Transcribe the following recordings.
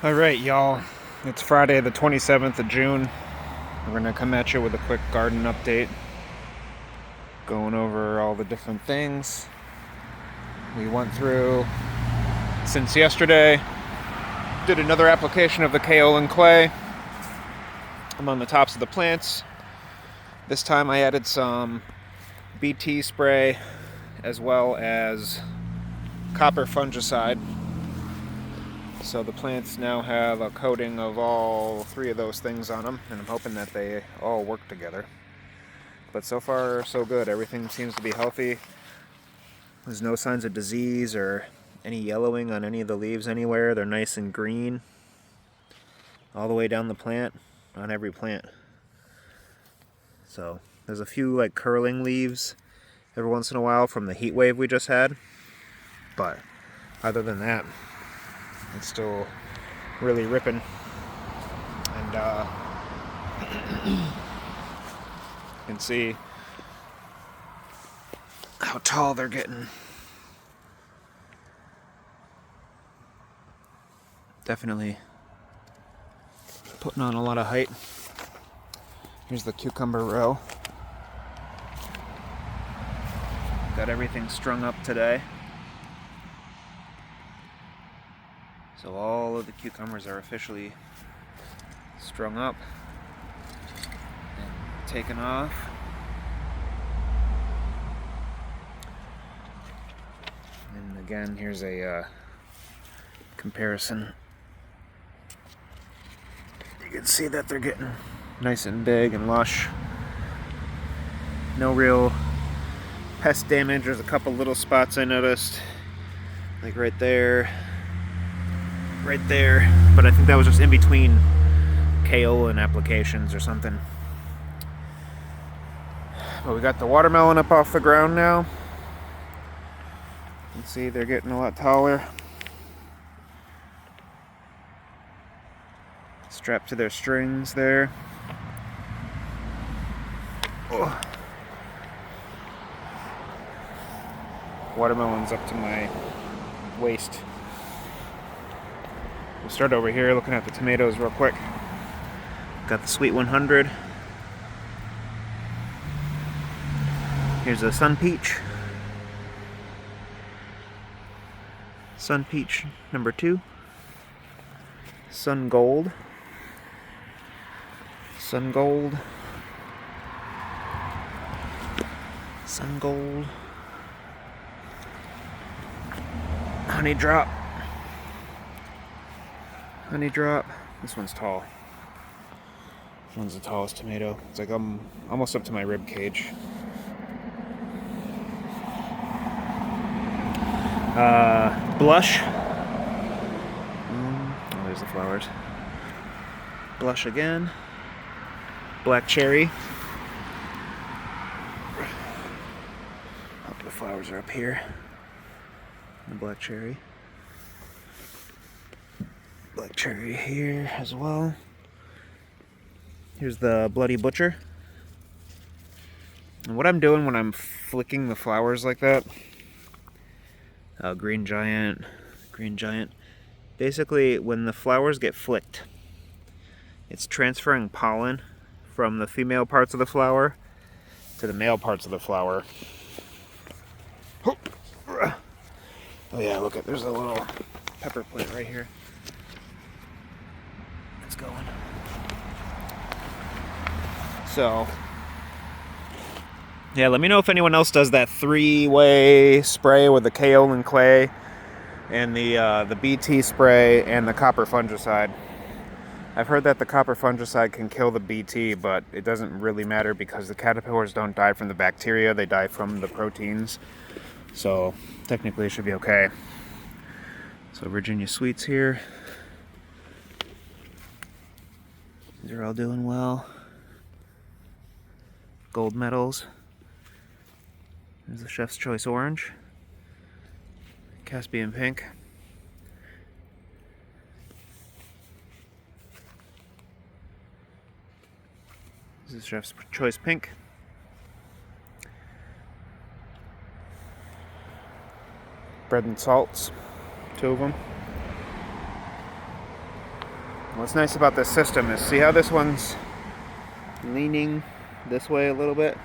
Alright, y'all. It's Friday the 27th of June. We're going to come at you with a quick garden update. Going over all the different things we went through since yesterday. Did another application of the kaolin clay among the tops of the plants. This time I added some BT spray as well as copper fungicide. So the plants now have a coating of all three of those things on them, and I'm hoping that they all work together. But so far, so good. Everything seems to be healthy. There's no signs of disease or any yellowing on any of the leaves anywhere. They're nice and green all the way down the plant, on every plant. So there's a few like curling leaves every once in a while from the heat wave we just had. But other than that, it's still really ripping, and you can see how tall they're getting. Definitely putting on a lot of height. Here's the cucumber row. Got everything strung up today. So all of the cucumbers are officially strung up and taken off. And again, here's a comparison. You can see that they're getting nice and big and lush. No real pest damage. There's a couple little spots I noticed, like right there, but I think that was just in between kaolin applications or something. But we got the watermelon up off the ground now. You can see they're getting a lot taller. Strapped to their strings there. Oh. Watermelon's up to my waist. We'll start over here looking at the tomatoes real quick. Got the Sweet 100. Here's a Sun Peach. Sun Peach number 2. Sun Gold. Sun Gold. Sun Gold. Honey Drop. Honey Drop. This one's tall. This one's the tallest tomato. It's like I'm almost up to my rib cage. Blush. Oh, there's the flowers. Blush again. Black Cherry. Oh, the flowers are up here. The Black Cherry. Black Cherry here as well. Here's the Bloody Butcher. And what I'm doing when I'm flicking the flowers like that, Green Giant. Basically, when the flowers get flicked, it's transferring pollen from the female parts of the flower to the male parts of the flower. Oh yeah, look at, there's a little pepper plant right here. It's going. So, yeah, let me know if anyone else does that 3-way spray with the kaolin clay and the BT spray and the copper fungicide. I've heard that the copper fungicide can kill the BT, but it doesn't really matter because the caterpillars don't die from the bacteria, they die from the proteins. So technically it should be okay. So Virginia Sweets here. These are all doing well. Gold medals. There's the Chef's Choice Orange. Caspian Pink. This is Chef's Choice Pink. Bread and Salts, 2 of them. What's nice about this system is, see how this one's leaning this way a little bit?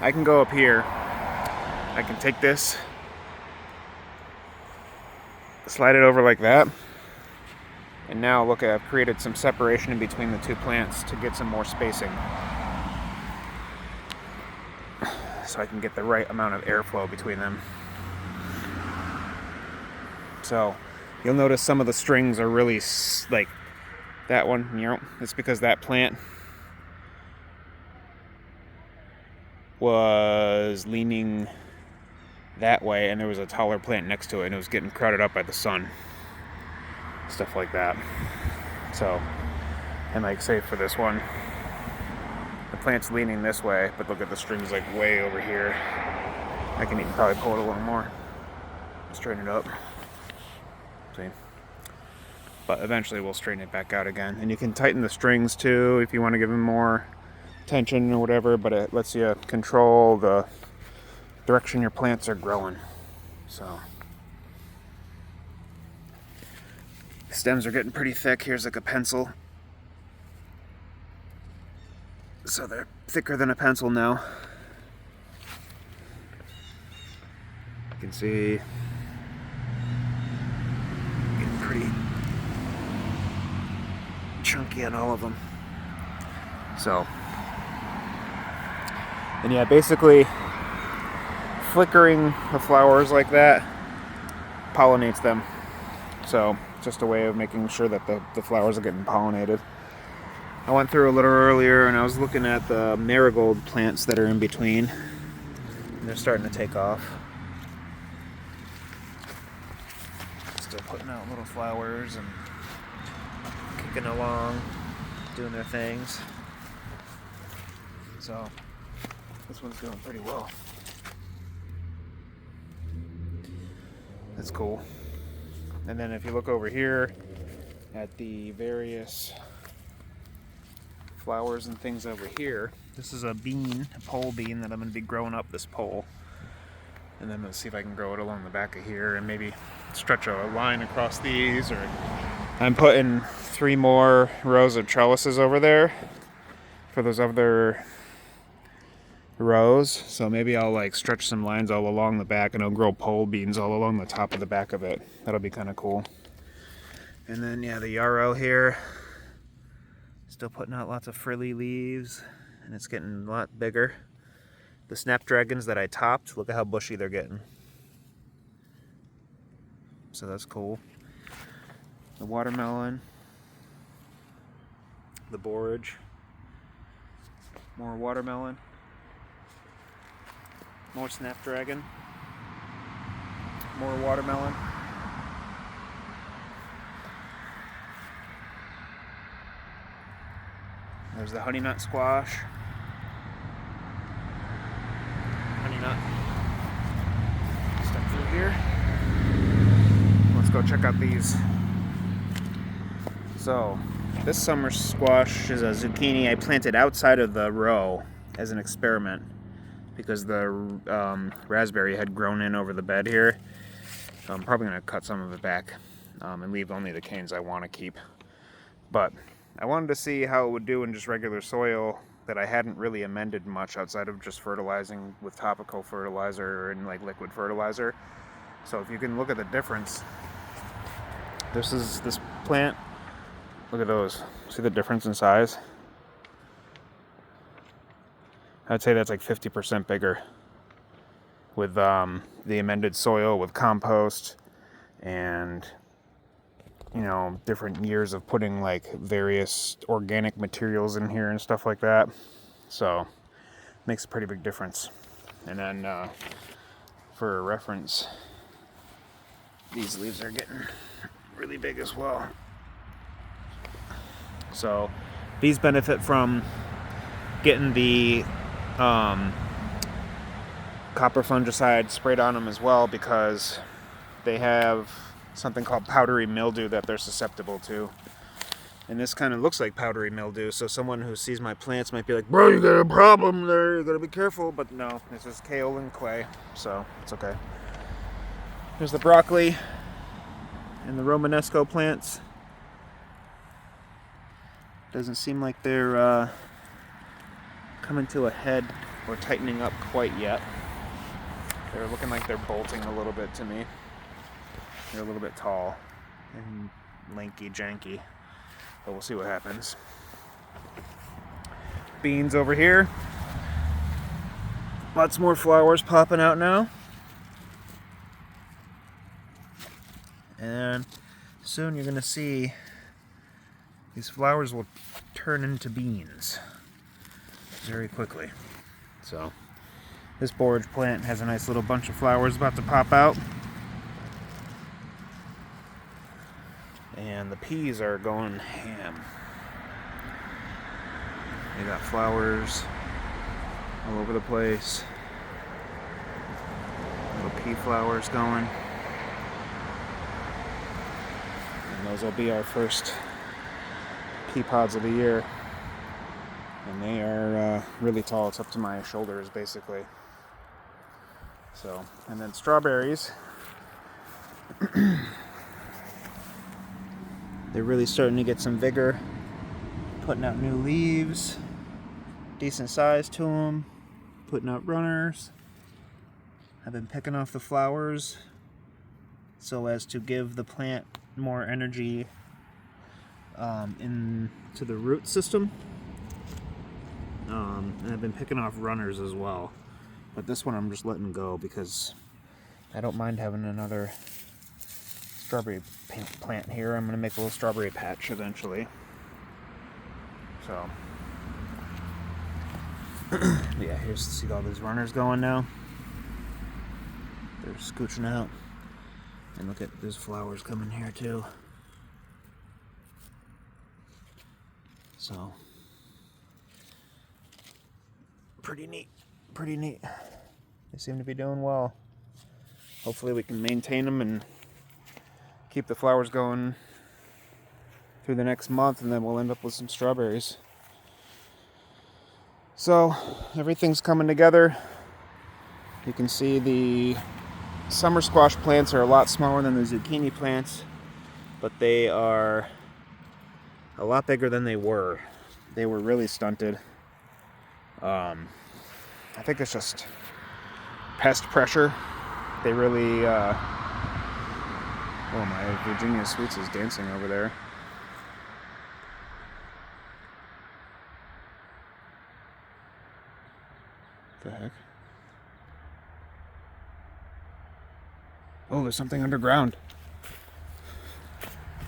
I can go up here. I can take this, slide it over like that, and now look, I've created some separation in between the two plants to get some more spacing. So I can get the right amount of airflow between them. So you'll notice some of the strings are really like that one, you know, it's because that plant was leaning that way and there was a taller plant next to it and it was getting crowded up by the sun. Stuff like that. So, and like say for this one, the plant's leaning this way, but look at the strings like way over here. I can even probably pull it a little more. Straighten it up. See? But eventually we'll straighten it back out again. And you can tighten the strings too if you want to give them more tension or whatever, but it lets you control the direction your plants are growing. So the stems are getting pretty thick. Here's like a pencil. So they're thicker than a pencil now. You can see getting pretty chunky on all of them. So, and yeah, basically flickering the flowers like that pollinates them. So just a way of making sure that the flowers are getting pollinated. I went through a little earlier and I was looking at the marigold plants that are in between. And they're starting to take off. Still putting out little flowers and kicking along, doing their things. So this one's doing pretty well. That's cool. And then if you look over here at the various flowers and things over here, this is a bean, a pole bean that I'm going to be growing up this pole. And then let's see if I can grow it along the back of here and maybe stretch a line across these. Or I'm putting 3 more rows of trellises over there for those other rows. So maybe I'll like stretch some lines all along the back and I'll grow pole beans all along the top of the back of it. That'll be kind of cool. And then yeah, the yarrow here, still putting out lots of frilly leaves and it's getting a lot bigger. The snapdragons that I topped, look at how bushy they're getting. So that's cool. The watermelon, the borage, more watermelon, more snapdragon, more watermelon. There's the honey nut squash. Honey nut. Step through here. Let's go check out these. So, this summer squash is a zucchini I planted outside of the row as an experiment because the raspberry had grown in over the bed here. So I'm probably going to cut some of it back and leave only the canes I want to keep. But I wanted to see how it would do in just regular soil that I hadn't really amended much outside of just fertilizing with topical fertilizer and like liquid fertilizer. So if you can look at the difference, this is this plant. Look at those. See the difference in size? I'd say that's like 50% bigger with the amended soil, with compost, and you know, different years of putting like various organic materials in here and stuff like that. So makes a pretty big difference. And then for reference, these leaves are getting really big as well. So these benefit from getting the copper fungicide sprayed on them as well because they have something called powdery mildew that they're susceptible to. And this kind of looks like powdery mildew, so someone who sees my plants might be like, bro, you got a problem there, you gotta be careful. But no, this is kaolin clay, so it's okay. Here's the broccoli and the Romanesco plants. Doesn't seem like they're coming to a head or tightening up quite yet. They're looking like they're bolting a little bit to me. They're a little bit tall and lanky janky, but we'll see what happens. Beans over here. Lots more flowers popping out now. And soon you're gonna see these flowers will turn into beans very quickly. So this borage plant has a nice little bunch of flowers about to pop out. And the peas are going ham. They got flowers all over the place. Little pea flowers going. And those will be our first pea pods of the year. And they are really tall. It's up to my shoulders, basically. So, and then strawberries. They're really starting to get some vigor. Putting out new leaves. Decent size to them. Putting out runners. I've been picking off the flowers so as to give the plant more energy into the root system. And I've been picking off runners as well. But this one I'm just letting go because I don't mind having another strawberry plant here. I'm going to make a little strawberry patch eventually. So, yeah, here's, see all these runners going now? They're scooching out. And look at, there's flowers coming here too. So, pretty neat, pretty neat. They seem to be doing well. Hopefully we can maintain them and keep the flowers going through the next month, and then we'll end up with some strawberries. So everything's coming together. You can see the summer squash plants are a lot smaller than the zucchini plants, but they are a lot bigger than they were. They were really stunted. I think it's just pest pressure. They really, oh, my Virginia Sweets is dancing over there. What the heck? Oh, there's something underground.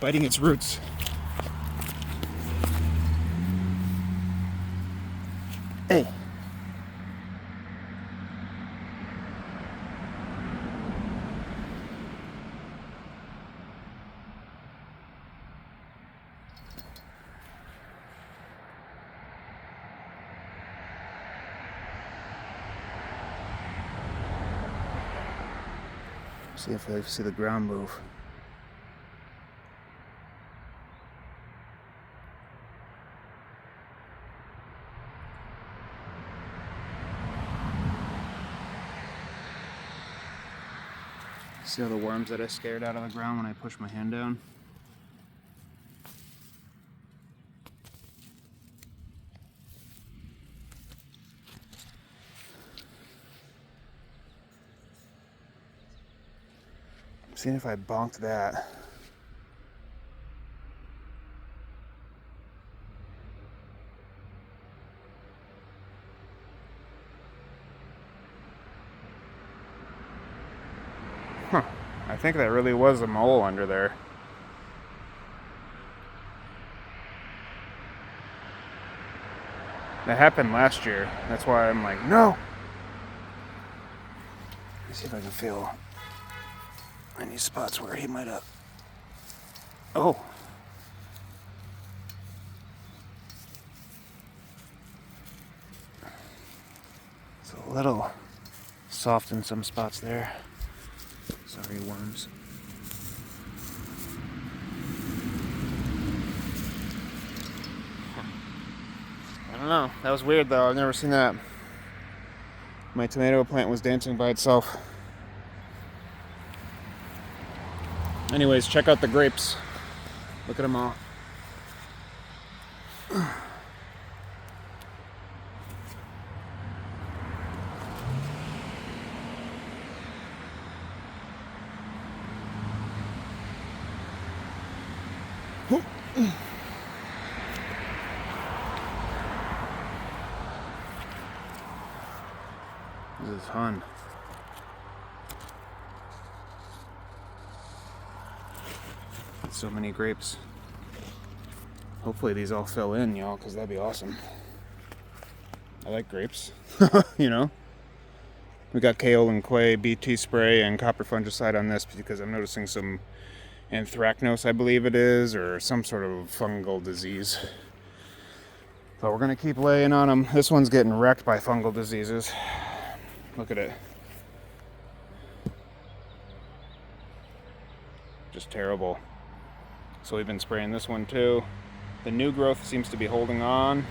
Biting its roots. Hey. See if I see the ground move. See all the worms that I scared out of the ground when I pushed my hand down? Seeing if I bonked that. Huh. I think that really was a mole under there. That happened last year. That's why I'm like, no! Let's see if I can feel any spots where he might have. Oh. It's a little soft in some spots there. Sorry, worms. I don't know. That was weird though. I've never seen that. My tomato plant was dancing by itself. Anyways, check out the grapes. Look at them all. This is fun. So many grapes. Hopefully these all fill in, y'all, because that'd be awesome. I like grapes, you know. We got kaolin clay, BT spray, and copper fungicide on this because I'm noticing some anthracnose, I believe it is, or some sort of fungal disease. So we're gonna keep laying on them. This one's getting wrecked by fungal diseases. Look at it. Just terrible. So we've been spraying this one too. The new growth seems to be holding on.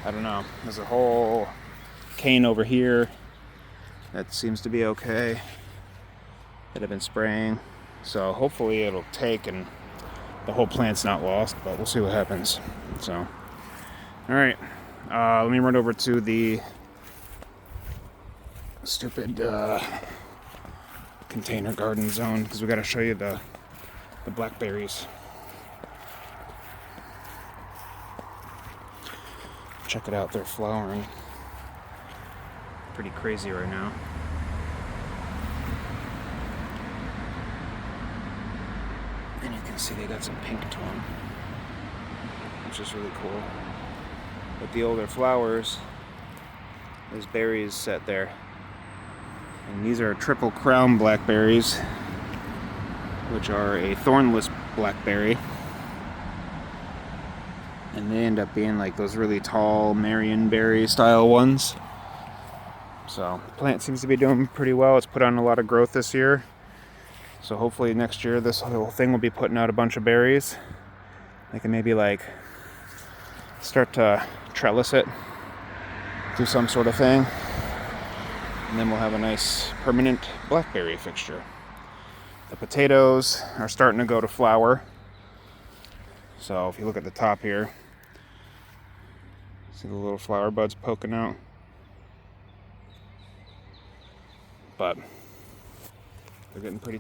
I don't know. There's a whole cane over here that seems to be okay that I've been spraying. So hopefully it'll take and the whole plant's not lost, but we'll see what happens. So, all right. Let me run over to the stupid container garden zone because we got to show you the blackberries. Check it out, they're flowering. Pretty crazy right now. And you can see they got some pink to them, which is really cool. With the older flowers, there's berries set there. And these are triple crown blackberries, which are a thornless blackberry. And they end up being like those really tall Marionberry style ones. So the plant seems to be doing pretty well. It's put on a lot of growth this year. So hopefully next year this whole thing will be putting out a bunch of berries. I can maybe like start to trellis it, do some sort of thing. And then we'll have a nice permanent blackberry fixture. The potatoes are starting to go to flower. So if you look at the top here, see the little flower buds poking out? But they're getting pretty